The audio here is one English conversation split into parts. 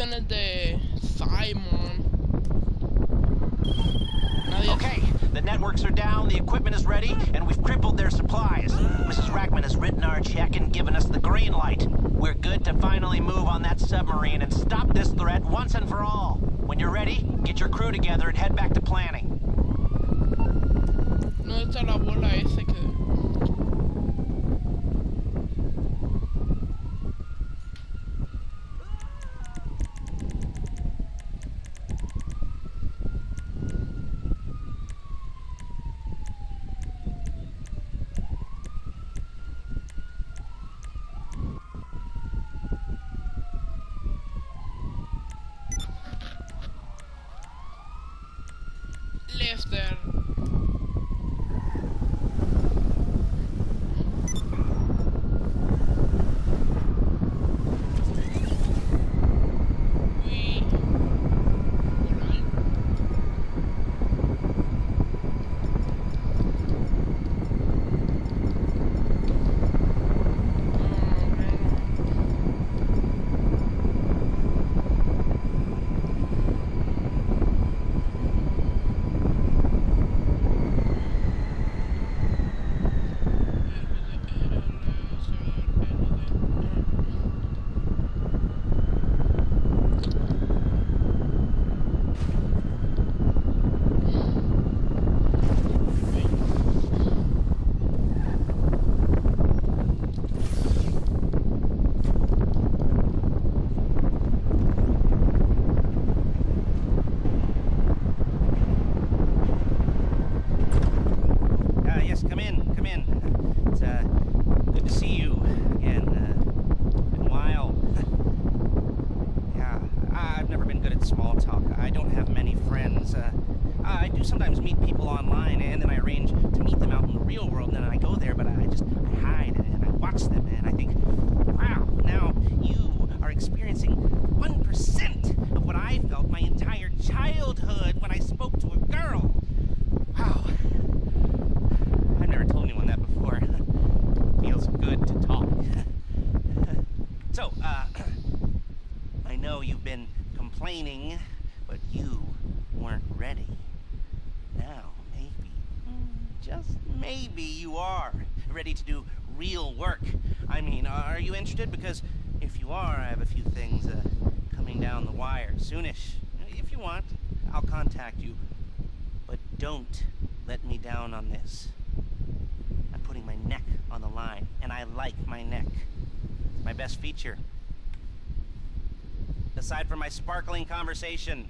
instrucciones de Simon. Okay, the networks are down, the equipment is ready, and we've crippled their supplies. Mrs. Rackman has written our check and given us the green light. We're good to finally move on that submarine and stop this threat once and for all. When you're ready, get your crew together and head back to planning. No está la bola ese que... Lester. But you weren't ready. Now, maybe, just maybe you are ready to do real work. I mean, are you interested? Because if you are, I have a few things coming down the wire soonish. If you want, I'll contact you. But don't let me down on this. I'm putting my neck on the line, and I like my neck. It's my best feature. Aside from my sparkling conversation.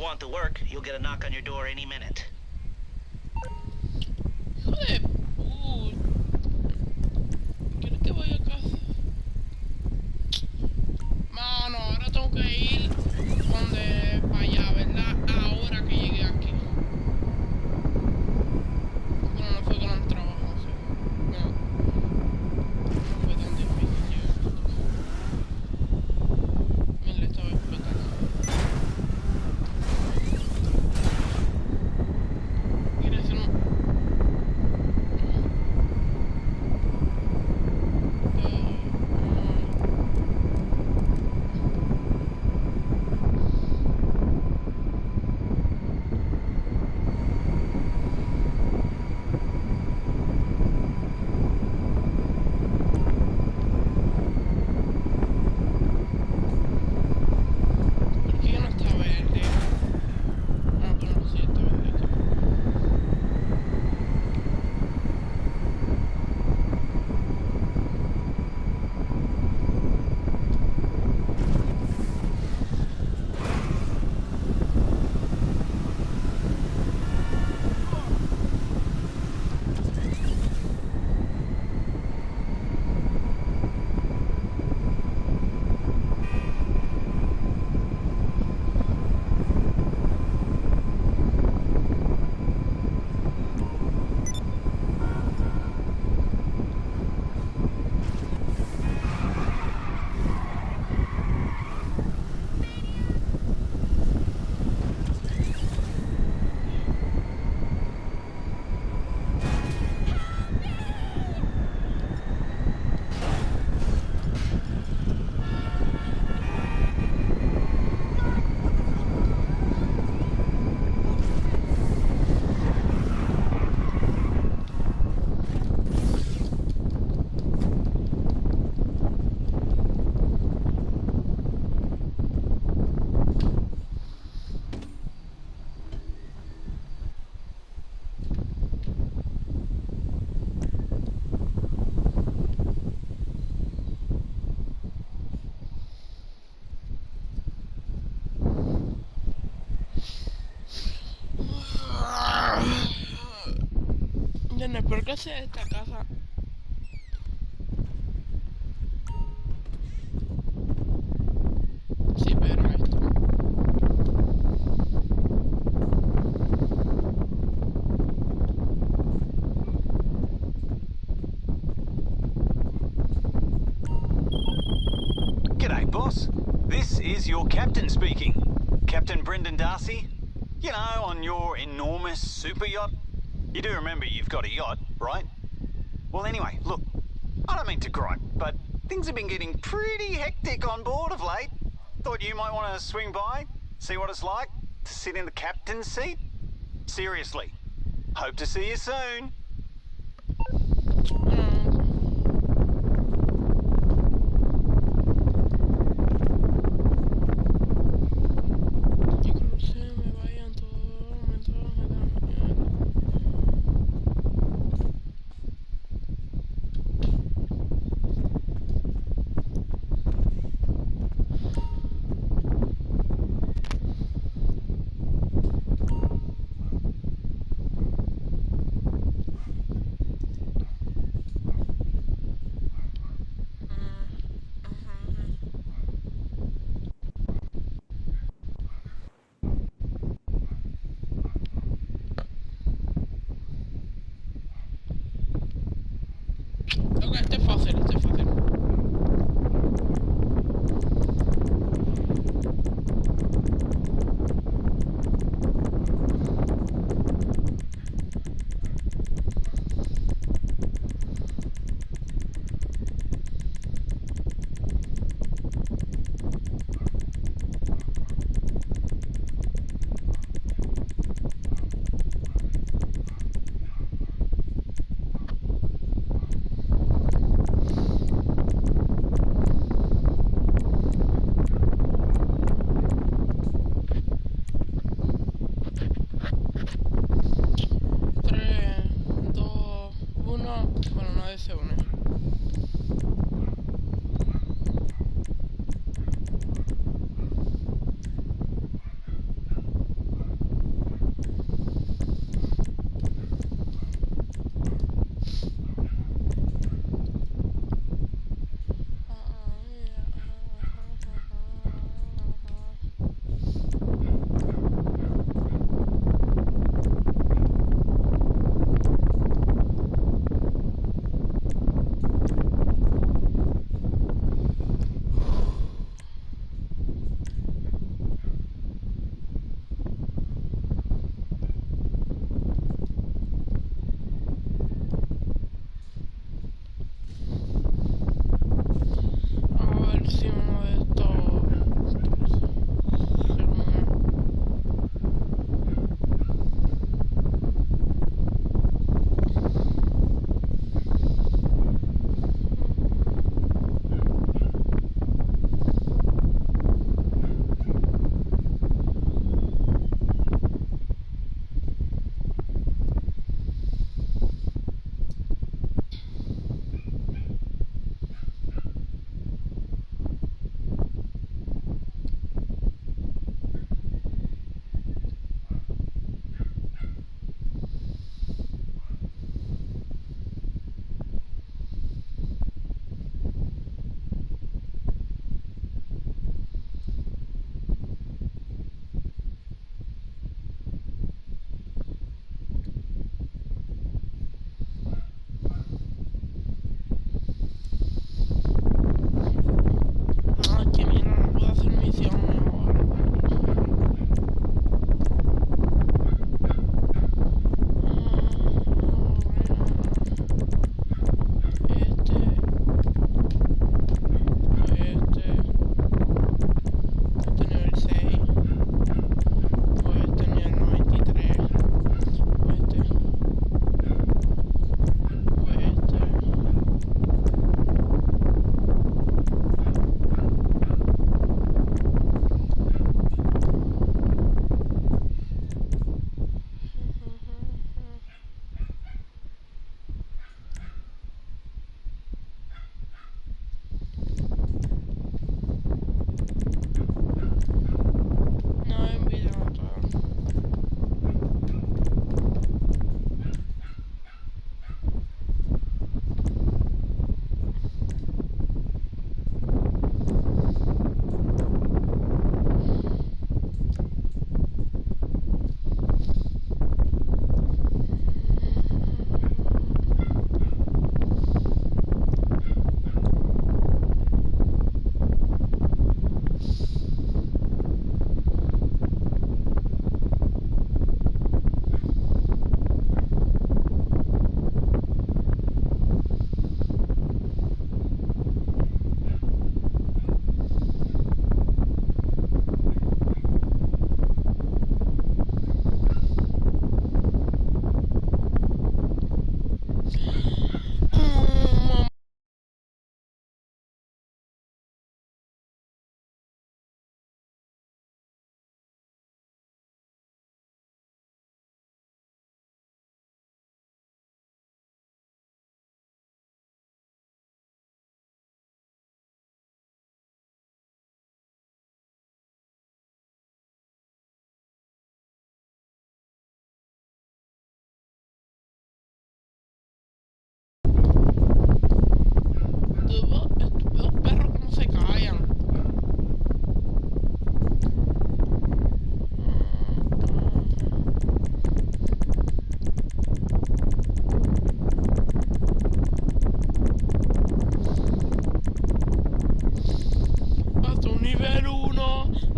want the work, you'll get a knock on your door any minute. Hijo de puta. ¿Quieres que vaya a casa? Mano, ahora tengo que ir donde para allá, ¿verdad? Ahora que llegué aquí. Bueno, no fue gran trabajo, sí. No, no fue tan difícil llegar. Mira, estaba explotando. Mira, eso no. ¿Por qué no está verde? Ah, pero no, sí, está verde aquí. Nene, ¿por qué sea esta casa? Sí, pero esto. G'day, boss. This is your captain speaking. Captain Brendan Darcy. You know, on your enormous super yacht. You do remember you've got a yacht, right? Well, anyway, look, I don't mean to gripe, but things have been getting pretty hectic on board of late. Thought you might want to swing by, see what it's like to sit in the captain's seat. Seriously, hope to see you soon. Y crucé, me vayan todos los mensajes de la mañana.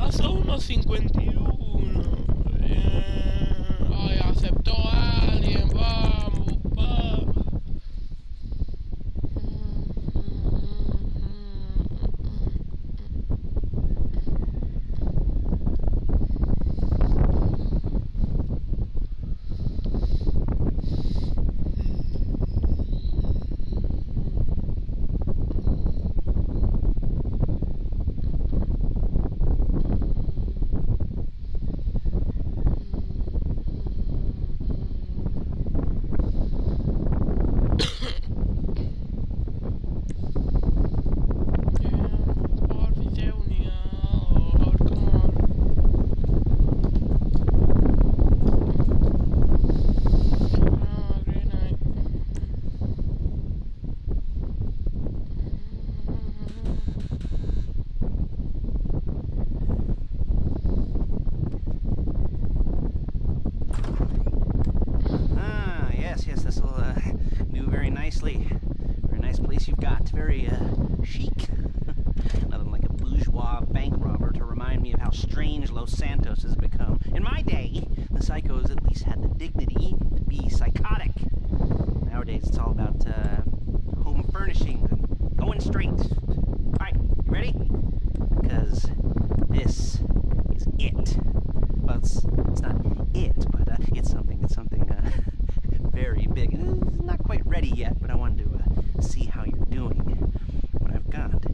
Pasó unos 51. Ay, aceptó a alguien. Vamos, vamos. Yes, this will do very nicely. Very nice place you've got. Very chic. Nothing like a bourgeois bank robber to remind me of how strange Los Santos has become. In my day, the psychos at least had the dignity to be psychotic. Nowadays, it's all about home furnishings and going straight. All right, you ready? Because this is it. Well, it's not it, but it's something very big. It's not quite ready yet, but I wanted to see how you're doing. What I've got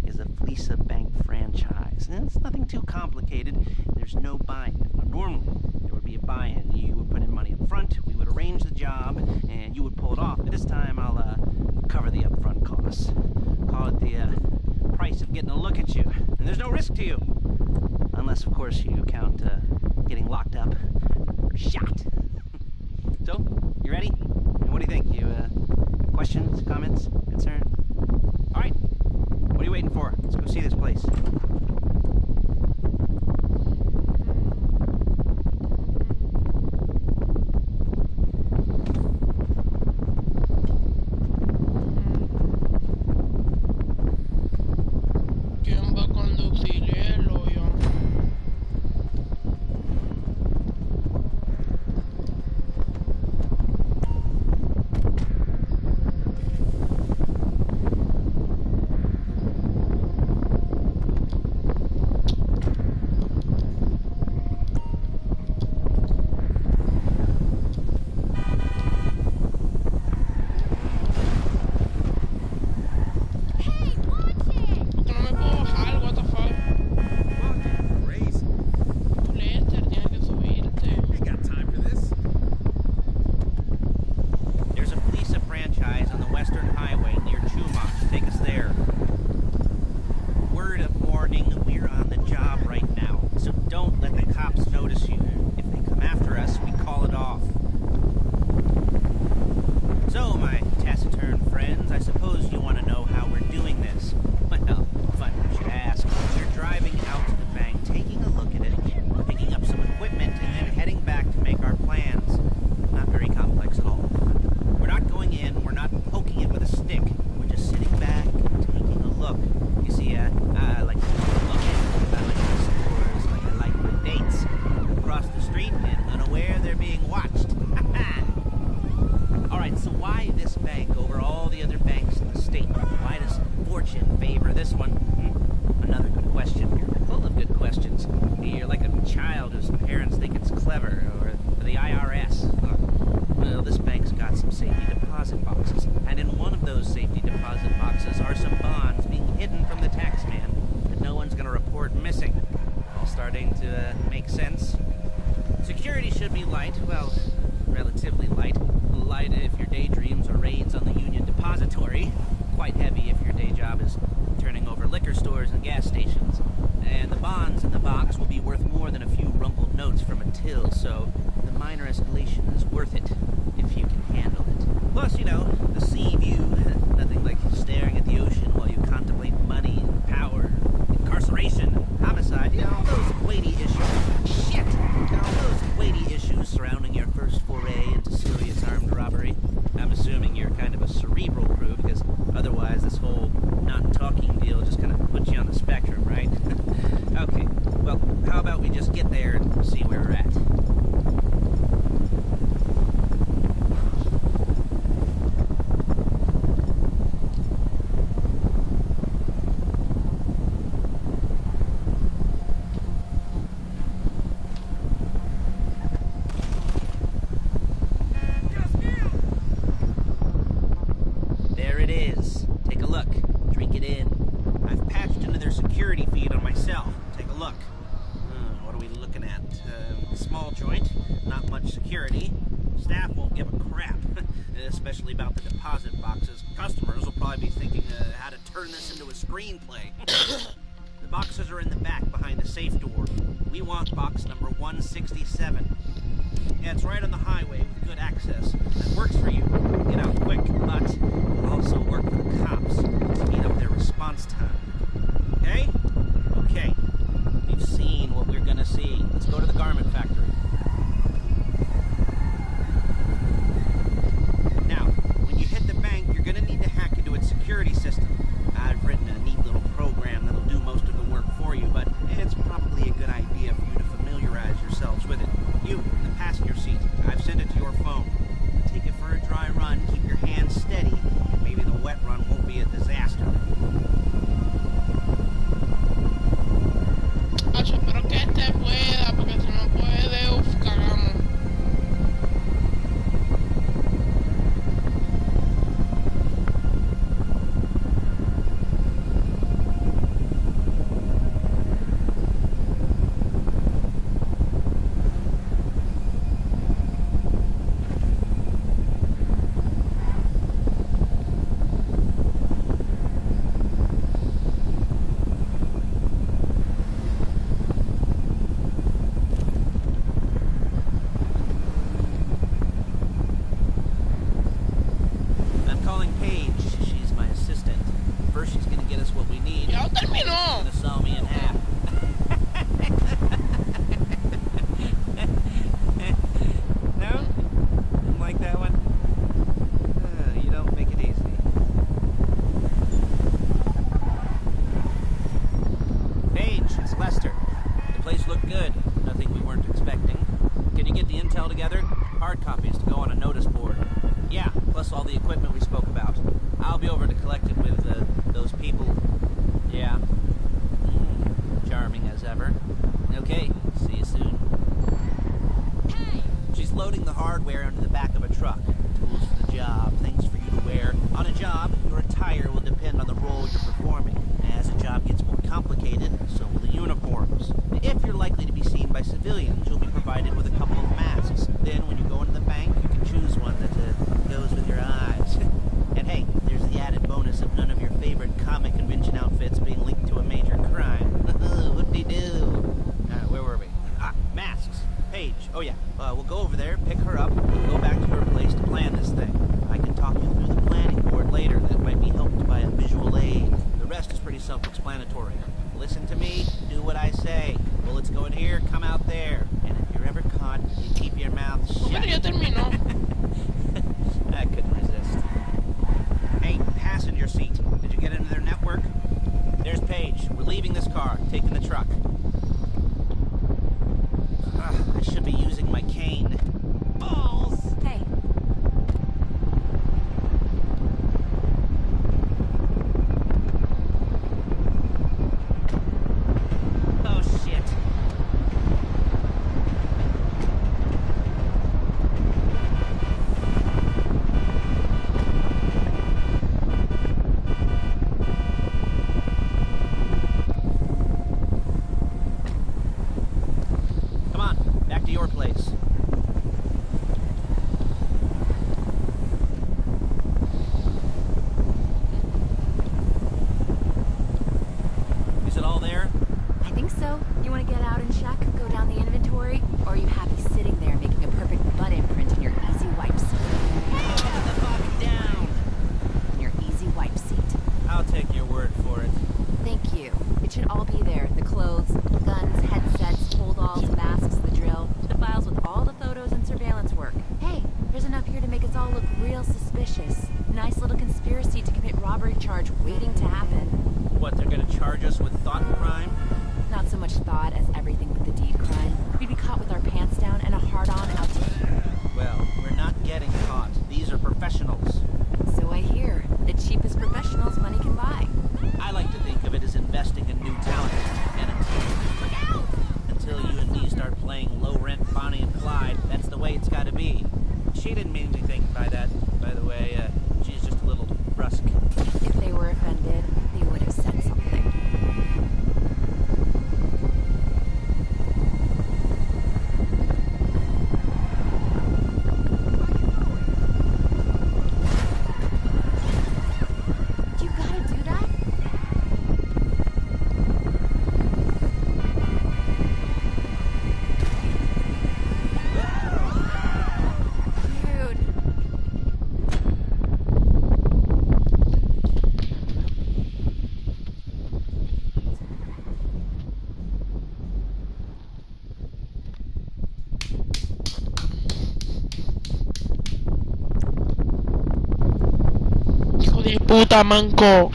is a Fleesa Bank franchise. And it's nothing too complicated. There's no buy-in. Now, normally, there would be a buy-in. You would put in money up front, we would arrange the job, and you would pull it off. But this time, I'll cover the upfront costs. Call it the price of getting a look at you. And there's no risk to you. Unless, of course, you count getting locked up or shot. So, you ready? And what do you think? You questions, comments, concern? All right. What are you waiting for? Let's go see this place. ¿Quién va a conducirlo yo? ¿Por qué no me puedo bajar? What the fuck? Crazy. Tu Lester, tienes que subirte. Ain't got time for this. There's a Fleesa franchise on the Western Highway near Chumash. Take us there. Word of warning, we're on the job right now, so don't let the cops notice you. If they come after us, we call it off. So, my taciturn friends, I suppose you want to know how we're doing this. Well, funny you should ask. We're driving out to the bank, taking a look at it, picking up some equipment, and then heading back to make our plans. Not very complex at all. We're not going in, we're not poking it with a stick. We're just sitting back, taking a look. You see, I like to look at, I like the stores, like I like my dates. Across the street and unaware they're being watched. Alright, so why this bank over all the other banks in the state? Why does fortune favor this one? Another good question. You're full of good questions. You're like a child whose parents think it's clever, or the IRS. Well, this bank's got some safety deposit boxes, and in one of those safety deposit boxes are some bonds being hidden from the tax man that no one's gonna report missing. All starting to make sense. Security should be light, well, relatively light. Light if your daydreams are raids on the Union Depository. Quite heavy if your day job is turning over liquor stores and gas stations. And the bonds in the box will be worth more than a few rumpled notes from a till, so the minor escalation is worth it, if you can handle it. Plus, you know, the sea view, nothing like staring at the ocean while you contemplate money and power, incarceration, homicide, you know, all those weighty issues. Shit! You know, all those weighty issues surrounding your first foray into serious armed robbery. I'm assuming you're kind of a cerebral crew, because otherwise this whole not talking deal just kind of puts you on the spectrum, right? Okay, well, we just get there and see where we're at. There it is. Take a look. Drink it in. I've patched into their security feed on myself. Take a look. What are we looking at? Small joint, not much security. Staff won't give a crap, especially about the deposit boxes. Customers will probably be thinking how to turn this into a screenplay. The boxes are in the back behind the safe door. We want box number 167. Yeah, it's right on the highway with good access. That works for you. Get out quick, but it'll also work for the cops. Speed up their response time. Okay? Okay. We've seen what we're gonna see. Let's go to the garment factory. Now, when you hit the bank, you're gonna need to hack into its security system. I've written a neat little program that'll do most of the work for you, but it's probably a good idea for you to familiarize yourselves with it. You, in the passenger seat, I've sent it to your phone. Take it for a dry run, keep your hands steady, and maybe the wet run won't be a disaster. Acho, espero que este pueda, porque si no puede, uf, cagamos. I'm calling Paige. She's my assistant. First, she's gonna get us what we need. Ya She's terminó. gonna saw me in half. No? Didn't like that one? You don't make it easy. Paige, it's Lester. The place looked good. Nothing we weren't expecting. Can you get the intel together? Hard copies to go on a notice board. Yeah, plus all the equipment we spoke about. I'll be over to collect it with those people. Yeah. Charming as ever. Okay, see you soon. She's loading the hardware into the back of a truck. Tools for the job, things for you to wear. On a job, your attire will depend on the role you're performing. As the job gets more complicated, so will the uniforms. If you're likely to be seen by civilians, you'll be provided with a couple of masks. Then when you go into the bank, you can choose one that goes with your eyes. And hey, there's the added bonus of none of your favorite comic convention outfits being linked to a major crime. Whoop-de-doo. Where were we? Masks. Paige. Oh yeah, we'll go over there, pick her up, and go back to her place to plan this thing. I can talk you through the planning board later. That might be helped by a visual aid. The rest is pretty self-explanatory. Listen to me, do what I say. Bullets go in here, come out there. And if you're ever caught, you keep your mouth Bueno, shut. ya terminó. I couldn't resist. Hey, passenger seat. Did you get into their network? There's Paige. We're leaving this car, taking the truck. I should be using my cane. Balls! Hey, Oh, shit. Come on, back to your place. Is it all there? I think so. You want to get out and check? Go down the inventory? Or are you happy sitting there making a perfect butt imprint in your easy wipe seat? Get the fuck down! In your easy wipe seat. I'll take your word for it. Thank you. It should all be there. The clothes, guns, headsets, hold-alls, masks, the drill. The files with all the photos and surveillance work. Hey, there's enough here to make us all look real suspicious. Nice little conspiracy to commit robbery charge waiting to happen. What, they're gonna charge us with thought crime? Not so much thought as everything but the deed crime. We'd be caught with our pants down and a hard-on out to here. Well, we're not getting caught. These are professionals. So I hear. The cheapest professionals money can buy. I like to think of it as investing in new talent and a team. Until you and me start playing low-rent Bonnie and Clyde, that's the way it's got to be. She didn't mean anything by that, by the way. She's just a little brusque. If they were offended, they would have said something. You gotta do that? Dude. Hijo de puta, manco.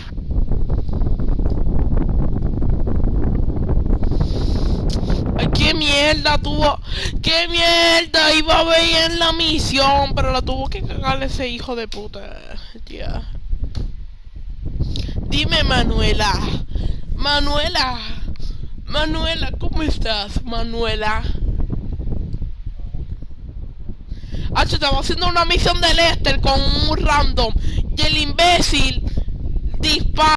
Ay, qué mierda tuvo. Qué mierda. Iba a ver en la misión, pero la tuvo que cagar ese hijo de puta. Ya. Dime, Manuela. Manuela. Manuela, ¿cómo estás, Manuela? Estaba haciendo una misión de Lester con un random y el imbécil dispara.